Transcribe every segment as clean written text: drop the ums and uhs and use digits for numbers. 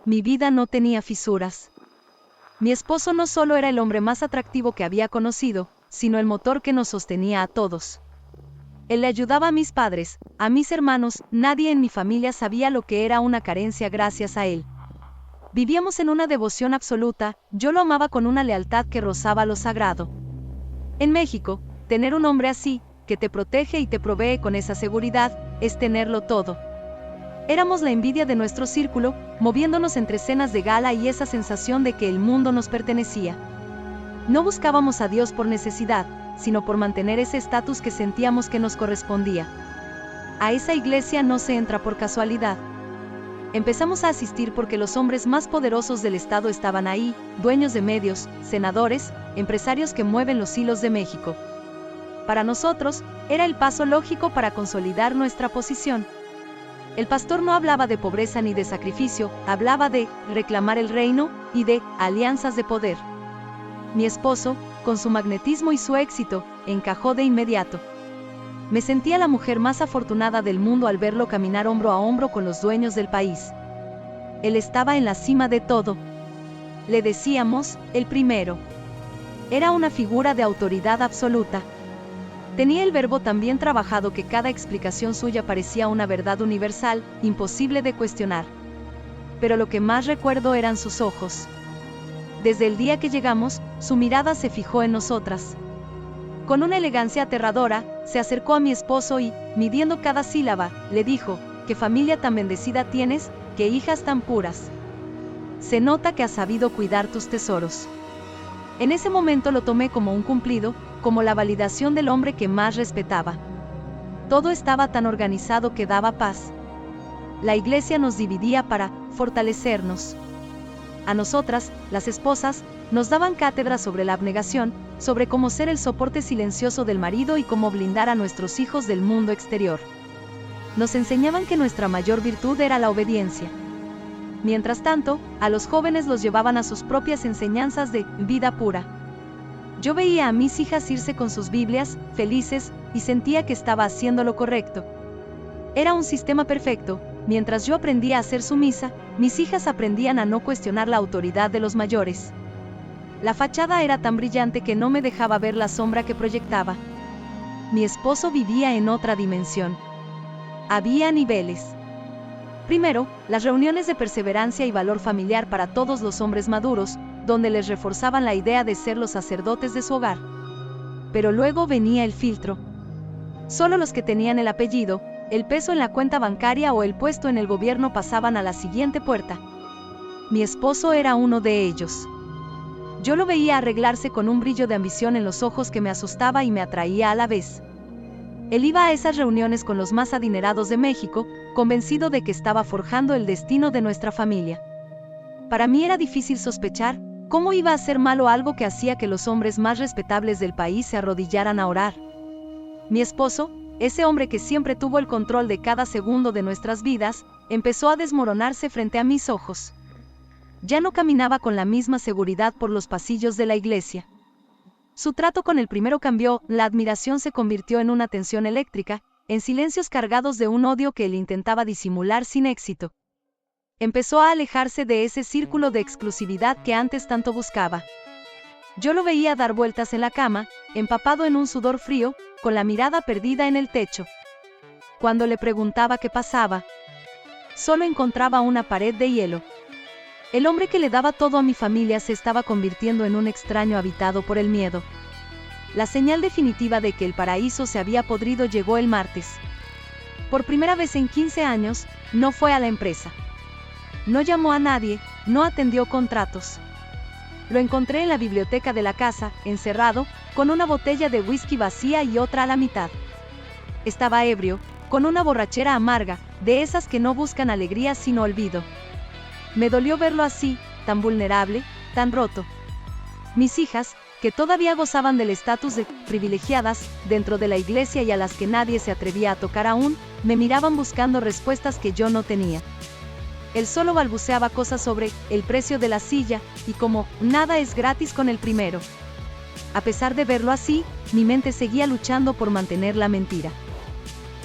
mi vida no tenía fisuras. Mi esposo no solo era el hombre más atractivo que había conocido, sino el motor que nos sostenía a todos. Él le ayudaba a mis padres, a mis hermanos, nadie en mi familia sabía lo que era una carencia gracias a él. Vivíamos en una devoción absoluta, yo lo amaba con una lealtad que rozaba lo sagrado. En México, tener un hombre así, que te protege y te provee con esa seguridad, es tenerlo todo. Éramos la envidia de nuestro círculo, moviéndonos entre cenas de gala y esa sensación de que el mundo nos pertenecía. No buscábamos a Dios por necesidad, sino por mantener ese estatus que sentíamos que nos correspondía. A esa iglesia no se entra por casualidad. Empezamos a asistir porque los hombres más poderosos del estado estaban ahí, dueños de medios, senadores, empresarios que mueven los hilos de México. Para nosotros, era el paso lógico para consolidar nuestra posición. El pastor no hablaba de pobreza ni de sacrificio, hablaba de reclamar el reino y de alianzas de poder. Mi esposo, con su magnetismo y su éxito, encajó de inmediato. Me sentía la mujer más afortunada del mundo al verlo caminar hombro a hombro con los dueños del país. Él estaba en la cima de todo. Le decíamos, el primero. Era una figura de autoridad absoluta. Tenía el verbo tan bien trabajado que cada explicación suya parecía una verdad universal, imposible de cuestionar. Pero lo que más recuerdo eran sus ojos. Desde el día que llegamos, su mirada se fijó en nosotras. Con una elegancia aterradora, se acercó a mi esposo y, midiendo cada sílaba, le dijo, «¿Qué familia tan bendecida tienes? ¿Qué hijas tan puras? Se nota que has sabido cuidar tus tesoros». En ese momento lo tomé como un cumplido, como la validación del hombre que más respetaba. Todo estaba tan organizado que daba paz. La iglesia nos dividía para fortalecernos. A nosotras, las esposas, nos daban cátedra sobre la abnegación, sobre cómo ser el soporte silencioso del marido y cómo blindar a nuestros hijos del mundo exterior. Nos enseñaban que nuestra mayor virtud era la obediencia. Mientras tanto, a los jóvenes los llevaban a sus propias enseñanzas de vida pura. Yo veía a mis hijas irse con sus Biblias, felices, y sentía que estaba haciendo lo correcto. Era un sistema perfecto. Mientras yo aprendía a ser sumisa, mis hijas aprendían a no cuestionar la autoridad de los mayores. La fachada era tan brillante que no me dejaba ver la sombra que proyectaba. Mi esposo vivía en otra dimensión. Había niveles. Primero, las reuniones de perseverancia y valor familiar para todos los hombres maduros, donde les reforzaban la idea de ser los sacerdotes de su hogar. Pero luego venía el filtro. Solo los que tenían el apellido, el peso en la cuenta bancaria o el puesto en el gobierno pasaban a la siguiente puerta. Mi esposo era uno de ellos. Yo lo veía arreglarse con un brillo de ambición en los ojos que me asustaba y me atraía a la vez. Él iba a esas reuniones con los más adinerados de México, convencido de que estaba forjando el destino de nuestra familia. Para mí era difícil sospechar cómo iba a ser malo algo que hacía que los hombres más respetables del país se arrodillaran a orar. Mi esposo, ese hombre que siempre tuvo el control de cada segundo de nuestras vidas, empezó a desmoronarse frente a mis ojos. Ya no caminaba con la misma seguridad por los pasillos de la iglesia. Su trato con el primero cambió, la admiración se convirtió en una tensión eléctrica, en silencios cargados de un odio que él intentaba disimular sin éxito. Empezó a alejarse de ese círculo de exclusividad que antes tanto buscaba. Yo lo veía dar vueltas en la cama, empapado en un sudor frío, con la mirada perdida en el techo. Cuando le preguntaba qué pasaba, solo encontraba una pared de hielo. El hombre que le daba todo a mi familia se estaba convirtiendo en un extraño habitado por el miedo. La señal definitiva de que el paraíso se había podrido llegó el martes. Por primera vez en 15 años, no fue a la empresa. No llamó a nadie, no atendió contratos. Lo encontré en la biblioteca de la casa, encerrado, con una botella de whisky vacía y otra a la mitad. Estaba ebrio, con una borrachera amarga, de esas que no buscan alegría sino olvido. Me dolió verlo así, tan vulnerable, tan roto. Mis hijas, que todavía gozaban del estatus de privilegiadas dentro de la iglesia y a las que nadie se atrevía a tocar aún, me miraban buscando respuestas que yo no tenía. Él solo balbuceaba cosas sobre el precio de la silla, y como nada es gratis con el primero. A pesar de verlo así, mi mente seguía luchando por mantener la mentira.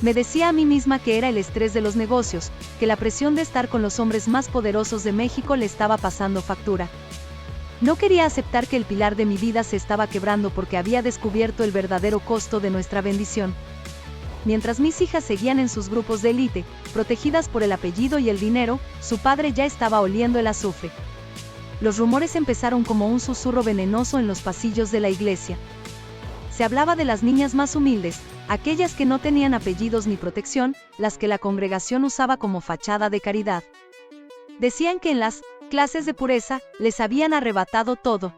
Me decía a mí misma que era el estrés de los negocios, que la presión de estar con los hombres más poderosos de México le estaba pasando factura. No quería aceptar que el pilar de mi vida se estaba quebrando porque había descubierto el verdadero costo de nuestra bendición. Mientras mis hijas seguían en sus grupos de élite, protegidas por el apellido y el dinero, su padre ya estaba oliendo el azufre. Los rumores empezaron como un susurro venenoso en los pasillos de la iglesia. Se hablaba de las niñas más humildes, aquellas que no tenían apellidos ni protección, las que la congregación usaba como fachada de caridad. Decían que en las clases de pureza les habían arrebatado todo.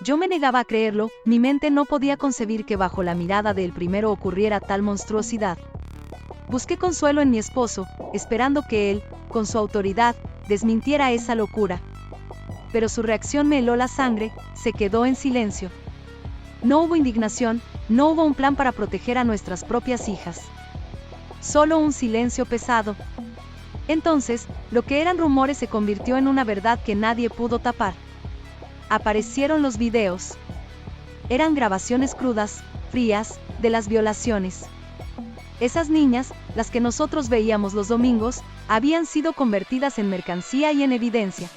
Yo me negaba a creerlo, mi mente no podía concebir que bajo la mirada del primero ocurriera tal monstruosidad. Busqué consuelo en mi esposo, esperando que él, con su autoridad, desmintiera esa locura. Pero su reacción me heló la sangre, se quedó en silencio. No hubo indignación, no hubo un plan para proteger a nuestras propias hijas. Solo un silencio pesado. Entonces, lo que eran rumores se convirtió en una verdad que nadie pudo tapar. Aparecieron los videos. Eran grabaciones crudas, frías, de las violaciones. Esas niñas, las que nosotros veíamos los domingos, habían sido convertidas en mercancía y en evidencia.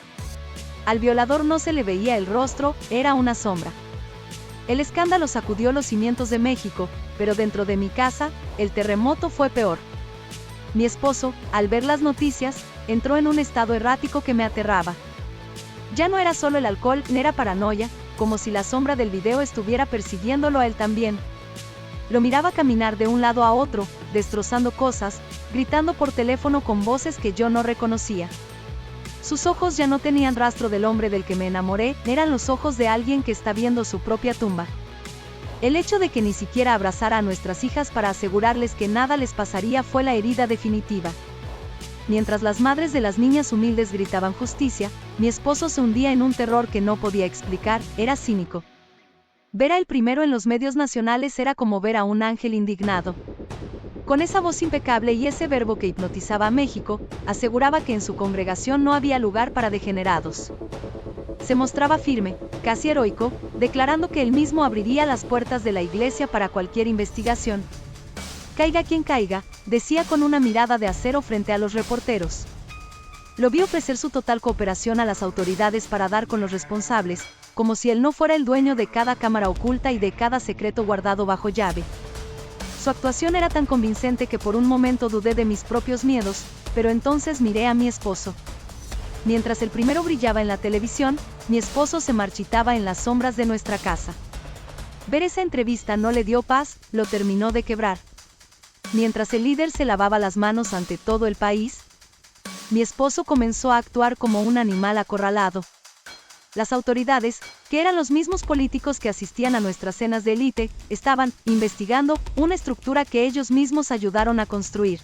Al violador no se le veía el rostro, era una sombra. El escándalo sacudió los cimientos de México, pero dentro de mi casa, el terremoto fue peor. Mi esposo, al ver las noticias, entró en un estado errático que me aterraba. Ya no era solo el alcohol, era paranoia, como si la sombra del video estuviera persiguiéndolo a él también. Lo miraba caminar de un lado a otro, destrozando cosas, gritando por teléfono con voces que yo no reconocía. Sus ojos ya no tenían rastro del hombre del que me enamoré, eran los ojos de alguien que está viendo su propia tumba. El hecho de que ni siquiera abrazara a nuestras hijas para asegurarles que nada les pasaría fue la herida definitiva. Mientras las madres de las niñas humildes gritaban justicia, mi esposo se hundía en un terror que no podía explicar, era cínico. Ver a El Primero en los medios nacionales era como ver a un ángel indignado. Con esa voz impecable y ese verbo que hipnotizaba a México, aseguraba que en su congregación no había lugar para degenerados. Se mostraba firme, casi heroico, declarando que él mismo abriría las puertas de la iglesia para cualquier investigación. Caiga quien caiga, decía con una mirada de acero frente a los reporteros. Lo vi ofrecer su total cooperación a las autoridades para dar con los responsables, como si él no fuera el dueño de cada cámara oculta y de cada secreto guardado bajo llave. Su actuación era tan convincente que por un momento dudé de mis propios miedos, pero entonces miré a mi esposo. Mientras El Primero brillaba en la televisión, mi esposo se marchitaba en las sombras de nuestra casa. Ver esa entrevista no le dio paz, lo terminó de quebrar. Mientras el líder se lavaba las manos ante todo el país, mi esposo comenzó a actuar como un animal acorralado. Las autoridades, que eran los mismos políticos que asistían a nuestras cenas de élite, estaban investigando una estructura que ellos mismos ayudaron a construir.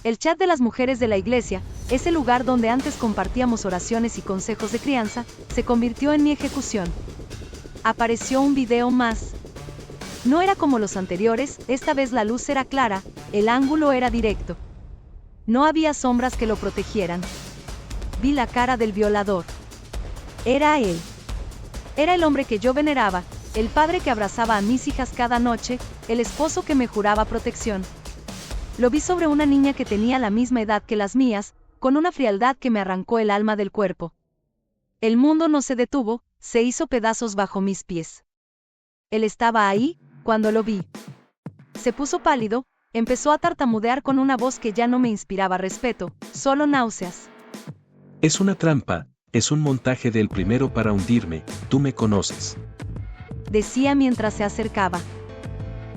El chat de las mujeres de la iglesia, ese lugar donde antes compartíamos oraciones y consejos de crianza, se convirtió en mi ejecución. Apareció un video más. No era como los anteriores, esta vez la luz era clara, el ángulo era directo. No había sombras que lo protegieran. Vi la cara del violador. Era él. Era el hombre que yo veneraba, el padre que abrazaba a mis hijas cada noche, el esposo que me juraba protección. Lo vi sobre una niña que tenía la misma edad que las mías, con una frialdad que me arrancó el alma del cuerpo. El mundo no se detuvo, se hizo pedazos bajo mis pies. Él estaba ahí, cuando lo vi. Se puso pálido, empezó a tartamudear con una voz que ya no me inspiraba respeto, solo náuseas. Es una trampa. Es un montaje del Primero para hundirme, tú me conoces. Decía mientras se acercaba.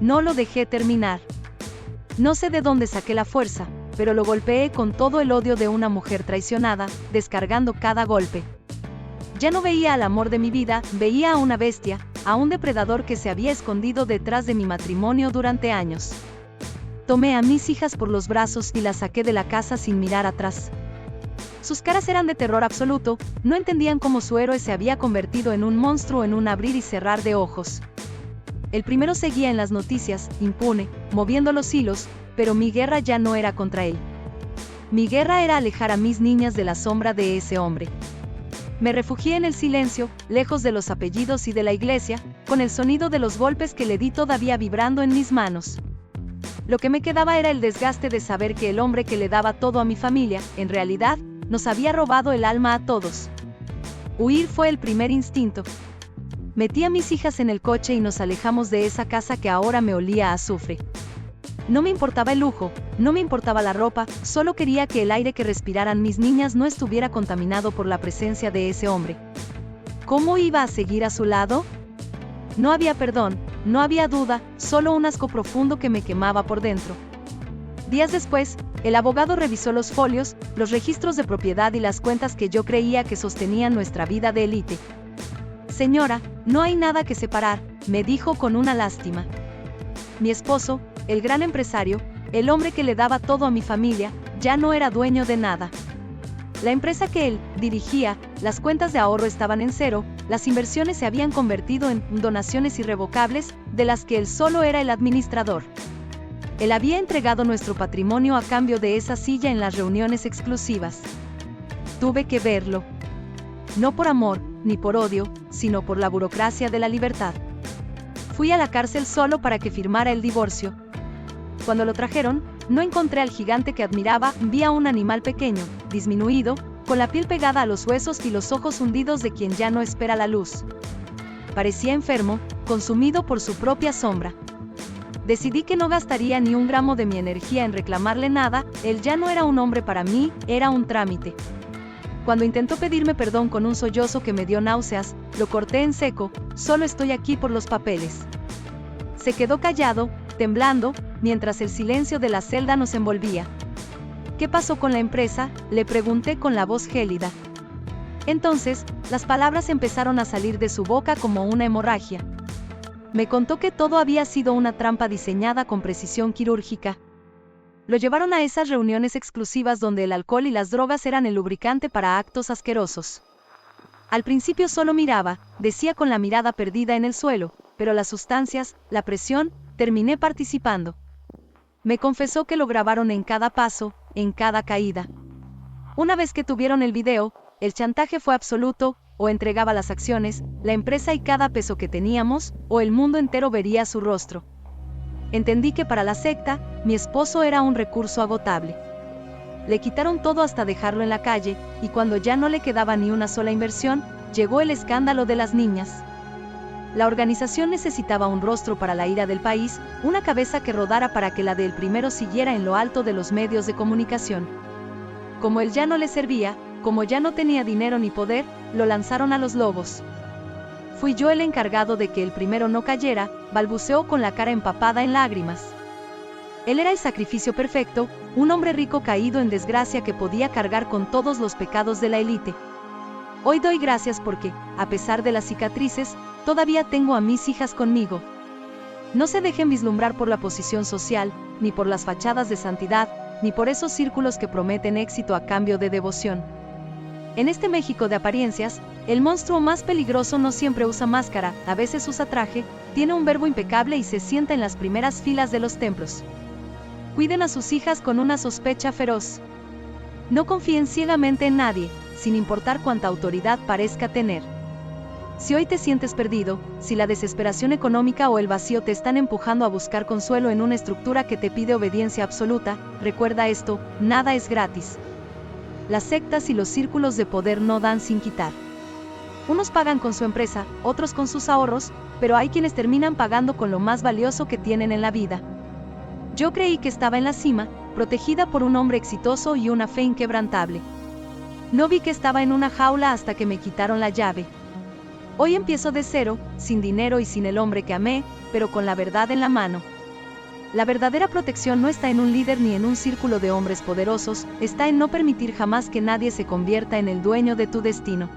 No lo dejé terminar. No sé de dónde saqué la fuerza, pero lo golpeé con todo el odio de una mujer traicionada, descargando cada golpe. Ya no veía al amor de mi vida, veía a una bestia, a un depredador que se había escondido detrás de mi matrimonio durante años. Tomé a mis hijas por los brazos y las saqué de la casa sin mirar atrás. Sus caras eran de terror absoluto, no entendían cómo su héroe se había convertido en un monstruo en un abrir y cerrar de ojos. El Primero seguía en las noticias, impune, moviendo los hilos, pero mi guerra ya no era contra él. Mi guerra era alejar a mis niñas de la sombra de ese hombre. Me refugié en el silencio, lejos de los apellidos y de la iglesia, con el sonido de los golpes que le di todavía vibrando en mis manos. Lo que me quedaba era el desgaste de saber que el hombre que le daba todo a mi familia, en realidad, nos había robado el alma a todos. Huir fue el primer instinto. Metí a mis hijas en el coche y nos alejamos de esa casa que ahora me olía a azufre. No me importaba el lujo, no me importaba la ropa, solo quería que el aire que respiraran mis niñas no estuviera contaminado por la presencia de ese hombre. ¿Cómo iba a seguir a su lado? No había perdón, no había duda, solo un asco profundo que me quemaba por dentro. Días después, el abogado revisó los folios, los registros de propiedad y las cuentas que yo creía que sostenían nuestra vida de élite. Señora, no hay nada que separar, me dijo con una lástima. Mi esposo, el gran empresario, el hombre que le daba todo a mi familia, ya no era dueño de nada. La empresa que él dirigía, las cuentas de ahorro estaban en cero, las inversiones se habían convertido en donaciones irrevocables, de las que él solo era el administrador. Él había entregado nuestro patrimonio a cambio de esa silla en las reuniones exclusivas. Tuve que verlo. No por amor, ni por odio, sino por la burocracia de la libertad. Fui a la cárcel solo para que firmara el divorcio. Cuando lo trajeron, no encontré al gigante que admiraba, vi a un animal pequeño, disminuido, con la piel pegada a los huesos y los ojos hundidos de quien ya no espera la luz. Parecía enfermo, consumido por su propia sombra. Decidí que no gastaría ni un gramo de mi energía en reclamarle nada, él ya no era un hombre para mí, era un trámite. Cuando intentó pedirme perdón con un sollozo que me dio náuseas, lo corté en seco, solo estoy aquí por los papeles. Se quedó callado, temblando, mientras el silencio de la celda nos envolvía. ¿Qué pasó con la empresa?, le pregunté con la voz gélida. Entonces, las palabras empezaron a salir de su boca como una hemorragia. Me contó que todo había sido una trampa diseñada con precisión quirúrgica. Lo llevaron a esas reuniones exclusivas donde el alcohol y las drogas eran el lubricante para actos asquerosos. Al principio solo miraba, decía con la mirada perdida en el suelo, pero las sustancias, la presión, terminé participando. Me confesó que lo grabaron en cada paso, en cada caída. Una vez que tuvieron el video, el chantaje fue absoluto, o entregaba las acciones, la empresa y cada peso que teníamos, o el mundo entero vería su rostro. Entendí que para la secta, mi esposo era un recurso agotable. Le quitaron todo hasta dejarlo en la calle, y cuando ya no le quedaba ni una sola inversión, llegó el escándalo de las niñas. La organización necesitaba un rostro para la ira del país, una cabeza que rodara para que la del primero siguiera en lo alto de los medios de comunicación. Como él ya no le servía, como ya no tenía dinero ni poder, lo lanzaron a los lobos. Fui yo el encargado de que el primero no cayera, balbuceó con la cara empapada en lágrimas. Él era el sacrificio perfecto, un hombre rico caído en desgracia que podía cargar con todos los pecados de la élite. Hoy doy gracias porque, a pesar de las cicatrices, todavía tengo a mis hijas conmigo. No se dejen vislumbrar por la posición social, ni por las fachadas de santidad, ni por esos círculos que prometen éxito a cambio de devoción. En este México de apariencias, el monstruo más peligroso no siempre usa máscara, a veces usa traje, tiene un verbo impecable y se sienta en las primeras filas de los templos. Cuiden a sus hijas con una sospecha feroz. No confíen ciegamente en nadie, sin importar cuánta autoridad parezca tener. Si hoy te sientes perdido, si la desesperación económica o el vacío te están empujando a buscar consuelo en una estructura que te pide obediencia absoluta, recuerda esto, nada es gratis. Las sectas y los círculos de poder no dan sin quitar. Unos pagan con su empresa, otros con sus ahorros, pero hay quienes terminan pagando con lo más valioso que tienen en la vida. Yo creí que estaba en la cima, protegida por un hombre exitoso y una fe inquebrantable. No vi que estaba en una jaula hasta que me quitaron la llave. Hoy empiezo de cero, sin dinero y sin el hombre que amé, pero con la verdad en la mano. La verdadera protección no está en un líder ni en un círculo de hombres poderosos, está en no permitir jamás que nadie se convierta en el dueño de tu destino.